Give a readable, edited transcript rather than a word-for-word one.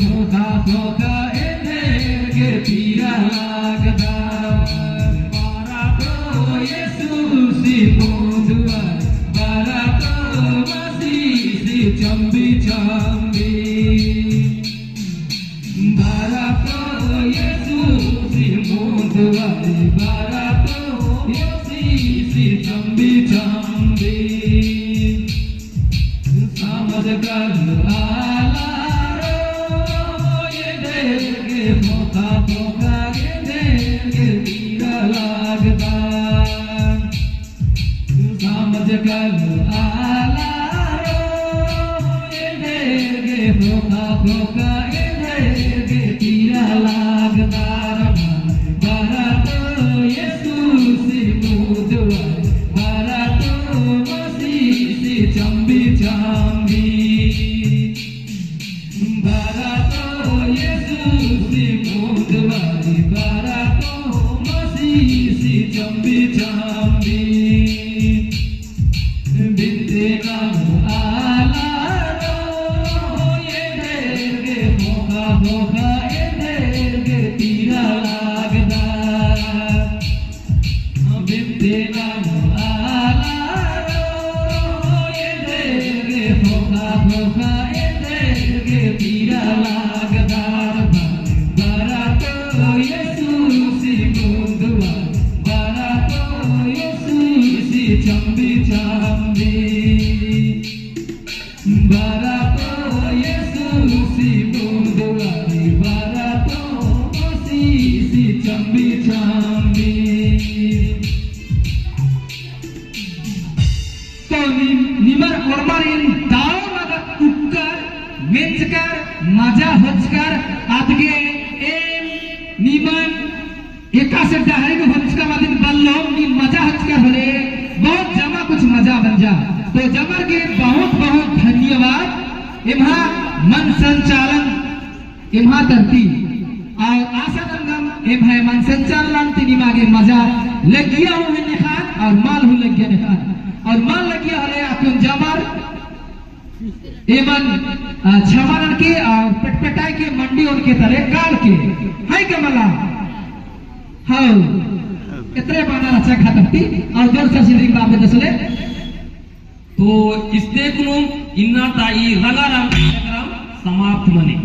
फोका फोका एनेगे पीरा लागदा बारा तो येसु सी मुंदुआ बारा तो मसी सी चंबी चंबी बारा तो येसु सी मुंदुआ बारा तो येसी सी चंबी चंबी समझ कर आला फोका फोका एनेगे पीरा लागदा समझ कर आला एनेगे फोका फोका एनेगे पीरा लागदा बारा तो येसु सी मुदुआ बारा तो मसी सी चंबी चंबी बारा तो येसु सी मुदुआ बारा तो मसी सी चंबी चंबी बिंदे नाम आला एनेगे फोका फोका एनेगे पीरा लागदा बिंदे नाम आला एनेगे फोका फोका एनेगे पीरा लागदा बारा तो येसु सी मुंदुआ बारा तो येसु सी चंबी चंबी बारा तो येसु सी मुंदुआ बारा तो मसी सी चंबी चंबी तो निमर ओरमारिन दाव नगा उक्कर मेंचकर मजा होचकर आदगे एम निमन एका से डाहरी को होचकर वादिन बल्लो नि मजा होचकर होले बहुत जमा कुछ मजा बन जा तो जमर के बहुत बहुत धन्यवाद इम्हा मन संचालन इम्हा तरती और आशा दंगम इम्हा मन संचालन तिनी मागे मजा लगिया हो ने खान और माल हो लगिया ने खान और माल लगिया हले अकुन जमर एमन छमरन के और पटपटाई के मंडी उनके तले काल के हाय कमला हाउ इतने बाना अच्छा खाती और जोर से सिंधिंग बाप दसले तो इसते कुनो इन्ना ताई रंगाराम समाप्त मने।